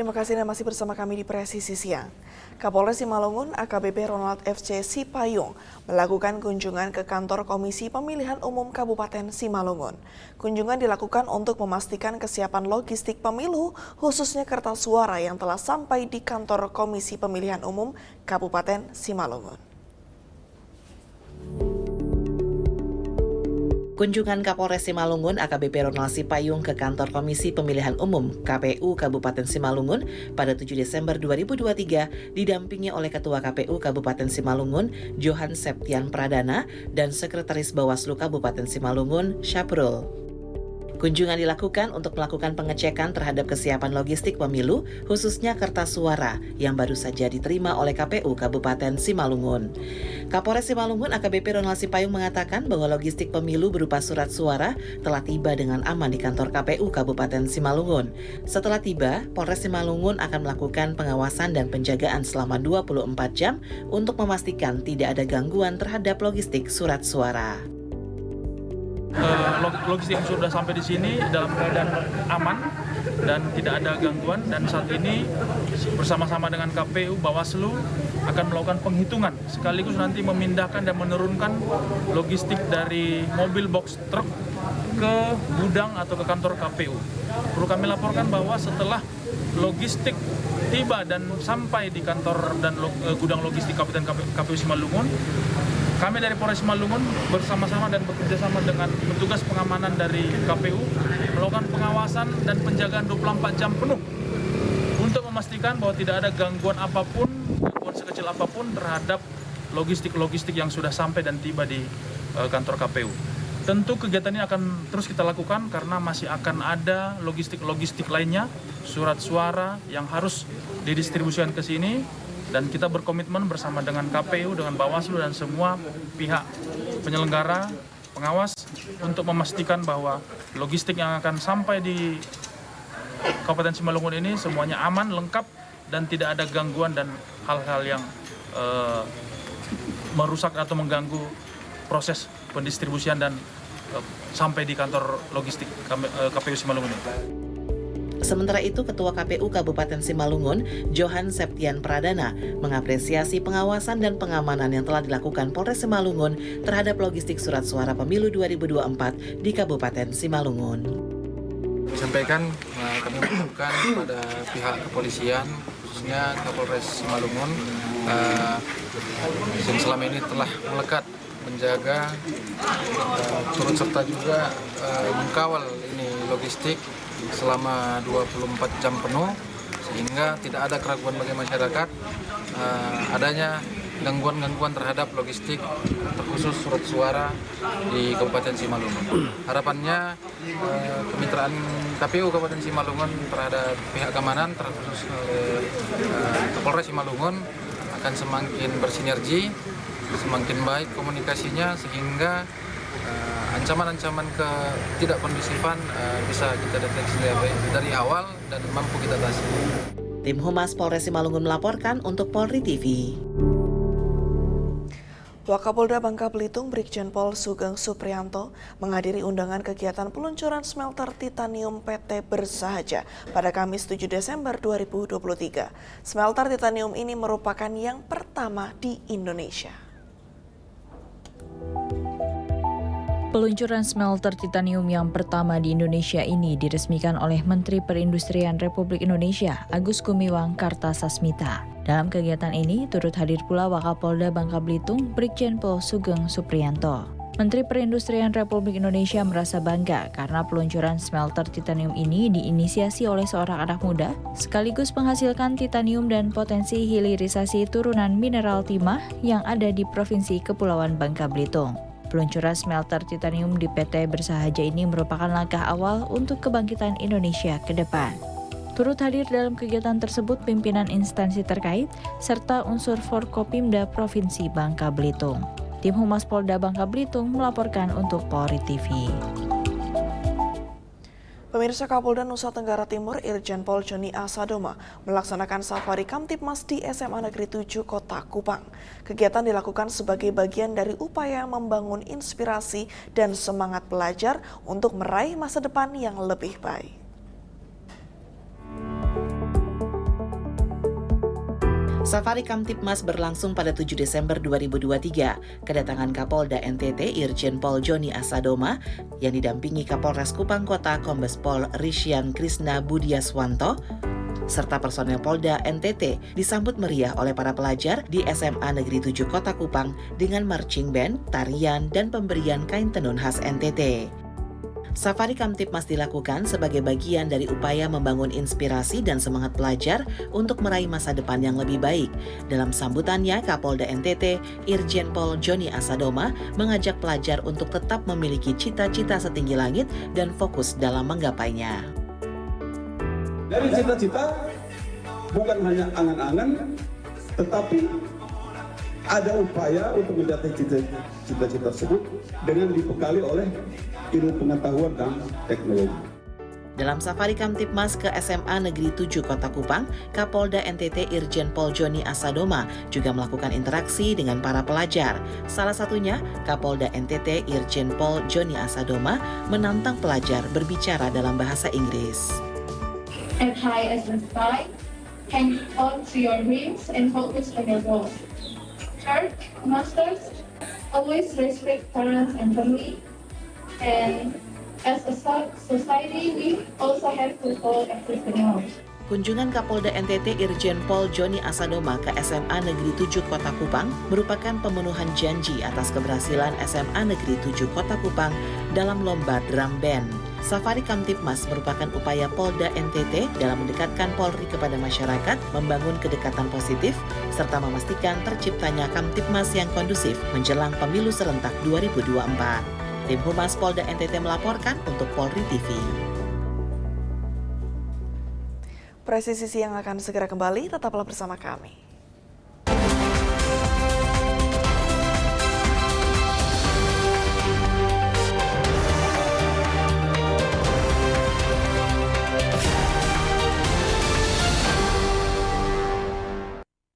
terima kasih Anda masih bersama kami di Presisi Siang. Kapolres Simalungun AKBP Ronald FC Sipayung melakukan kunjungan ke kantor Komisi Pemilihan Umum Kabupaten Simalungun. Kunjungan dilakukan untuk memastikan kesiapan logistik pemilu, khususnya kertas suara yang telah sampai di kantor Komisi Pemilihan Umum Kabupaten Simalungun. Kunjungan Kapolres Simalungun AKBP Ronald Sipayung ke kantor Komisi Pemilihan Umum KPU Kabupaten Simalungun pada 7 Desember 2023 didampingi oleh Ketua KPU Kabupaten Simalungun Johan Septian Pradana dan Sekretaris Bawaslu Kabupaten Simalungun Syaprul. Kunjungan dilakukan untuk melakukan pengecekan terhadap kesiapan logistik pemilu, khususnya kertas suara yang baru saja diterima oleh KPU Kabupaten Simalungun. Kapolres Simalungun AKBP Ronald Sipayung mengatakan bahwa logistik pemilu berupa surat suara telah tiba dengan aman di kantor KPU Kabupaten Simalungun. Setelah tiba, Polres Simalungun akan melakukan pengawasan dan penjagaan selama 24 jam untuk memastikan tidak ada gangguan terhadap logistik surat suara. Logistik yang sudah sampai di sini dalam keadaan aman dan tidak ada gangguan, dan saat ini bersama-sama dengan KPU Bawaslu akan melakukan penghitungan sekaligus nanti memindahkan dan menurunkan logistik dari mobil box truk ke gudang atau ke kantor KPU. Perlu kami laporkan bahwa setelah logistik tiba dan sampai di kantor dan gudang logistik Kabupaten KPU Simalungun, kami dari Polres Simalungun bersama-sama dan bekerjasama dengan petugas pengamanan dari KPU melakukan pengawasan dan penjagaan 24 jam penuh untuk memastikan bahwa tidak ada gangguan apapun, gangguan sekecil apapun terhadap logistik-logistik yang sudah sampai dan tiba di kantor KPU. Tentu kegiatan ini akan terus kita lakukan karena masih akan ada logistik-logistik lainnya, surat suara yang harus didistribusikan ke sini. Dan kita berkomitmen bersama dengan KPU, dengan Bawaslu dan semua pihak penyelenggara, pengawas untuk memastikan bahwa logistik yang akan sampai di Kabupaten Simalungun ini semuanya aman, lengkap, dan tidak ada gangguan dan hal-hal yang merusak atau mengganggu proses pendistribusian dan sampai di kantor logistik KPU Simalungun ini. Sementara itu, Ketua KPU Kabupaten Simalungun, Johan Septian Pradana, mengapresiasi pengawasan dan pengamanan yang telah dilakukan Polres Simalungun terhadap logistik surat suara pemilu 2024 di Kabupaten Simalungun. Disampaikan kami mengucapkan kepada pihak kepolisian, khususnya Kapolres Simalungun, yang selama ini telah melekat menjaga, turut serta juga mengkawal ini logistik selama 24 jam penuh, sehingga tidak ada keraguan bagi masyarakat adanya gangguan-gangguan terhadap logistik terkhusus surat suara di Kabupaten Simalungun. Harapannya kemitraan KPU Kabupaten Simalungun terhadap pihak keamanan terkhusus Polres Simalungun akan semakin bersinergi, semakin baik komunikasinya, sehingga ancaman-ancaman ketidakkondusifan bisa kita deteksi dari awal dan mampu kita atasi. Tim Humas Polres Simalungun melaporkan untuk Polri TV. Wakapolda Bangka Belitung Brigjen Pol Sugeng Supriyanto menghadiri undangan kegiatan peluncuran smelter titanium PT Bersahaja pada Kamis 7 Desember 2023. Smelter titanium ini merupakan yang pertama di Indonesia. Peluncuran smelter titanium yang pertama di Indonesia ini diresmikan oleh Menteri Perindustrian Republik Indonesia Agus Gumiwang Kartasasmita. Dalam kegiatan ini turut hadir pula Wakapolda Bangka Belitung Brigjen Pol Sugeng Supriyanto. Menteri Perindustrian Republik Indonesia merasa bangga karena peluncuran smelter titanium ini diinisiasi oleh seorang anak muda, sekaligus menghasilkan titanium dan potensi hilirisasi turunan mineral timah yang ada di Provinsi Kepulauan Bangka Belitung. Peluncuran smelter titanium di PT Bersahaja ini merupakan langkah awal untuk kebangkitan Indonesia ke depan. Turut hadir dalam kegiatan tersebut pimpinan instansi terkait serta unsur Forkopimda Provinsi Bangka Belitung. Tim Humas Polda Bangka Belitung melaporkan untuk Polri TV. Pemirsa, Kapolda Nusa Tenggara Timur Irjen Pol Joni Asadoma melaksanakan safari Kamtipmas di SMA Negeri 7 Kota Kupang. Kegiatan dilakukan sebagai bagian dari upaya membangun inspirasi dan semangat pelajar untuk meraih masa depan yang lebih baik. Safari Kamtibmas berlangsung pada 7 Desember 2023. Kedatangan Kapolda NTT Irjen Pol Joni Asadoma yang didampingi Kapolres Kupang Kota Kombes Pol Rishian Krisna Budiaswanto serta personel Polda NTT disambut meriah oleh para pelajar di SMA Negeri 7 Kota Kupang dengan marching band, tarian, dan pemberian kain tenun khas NTT. Safari Kamtibmas dilakukan sebagai bagian dari upaya membangun inspirasi dan semangat pelajar untuk meraih masa depan yang lebih baik. Dalam sambutannya, Kapolda NTT, Irjen Pol Joni Asadoma mengajak pelajar untuk tetap memiliki cita-cita setinggi langit dan fokus dalam menggapainya. Dari cita-cita bukan hanya angan-angan, tetapi ada upaya untuk mencapai cita-cita tersebut dengan dibekali oleh ilmu pengetahuan dan teknologi. Dalam Safari Kamtibmas ke SMA Negeri 7 Kota Kupang, Kapolda NTT Irjen Pol Joni Asadoma juga melakukan interaksi dengan para pelajar. Salah satunya, Kapolda NTT Irjen Pol Joni Asadoma menantang pelajar berbicara dalam bahasa Inggris. As high as the sky, hang on to your dreams and focus on your goals. Third, masters, always respect parents and family. And as a society, we also have to follow entrepreneurs. Kunjungan Kapolda NTT Irjen Pol Joni Asadoma ke SMA Negeri 7 Kota Kupang merupakan pemenuhan janji atas keberhasilan SMA Negeri 7 Kota Kupang dalam lomba drum band. Safari Kamtibmas merupakan upaya Polda NTT dalam mendekatkan Polri kepada masyarakat, membangun kedekatan positif, serta memastikan terciptanya Kamtibmas yang kondusif menjelang pemilu serentak 2024. Tim Humas Polda NTT melaporkan untuk Polri TV. Presisi Siang akan segera kembali, tetaplah bersama kami.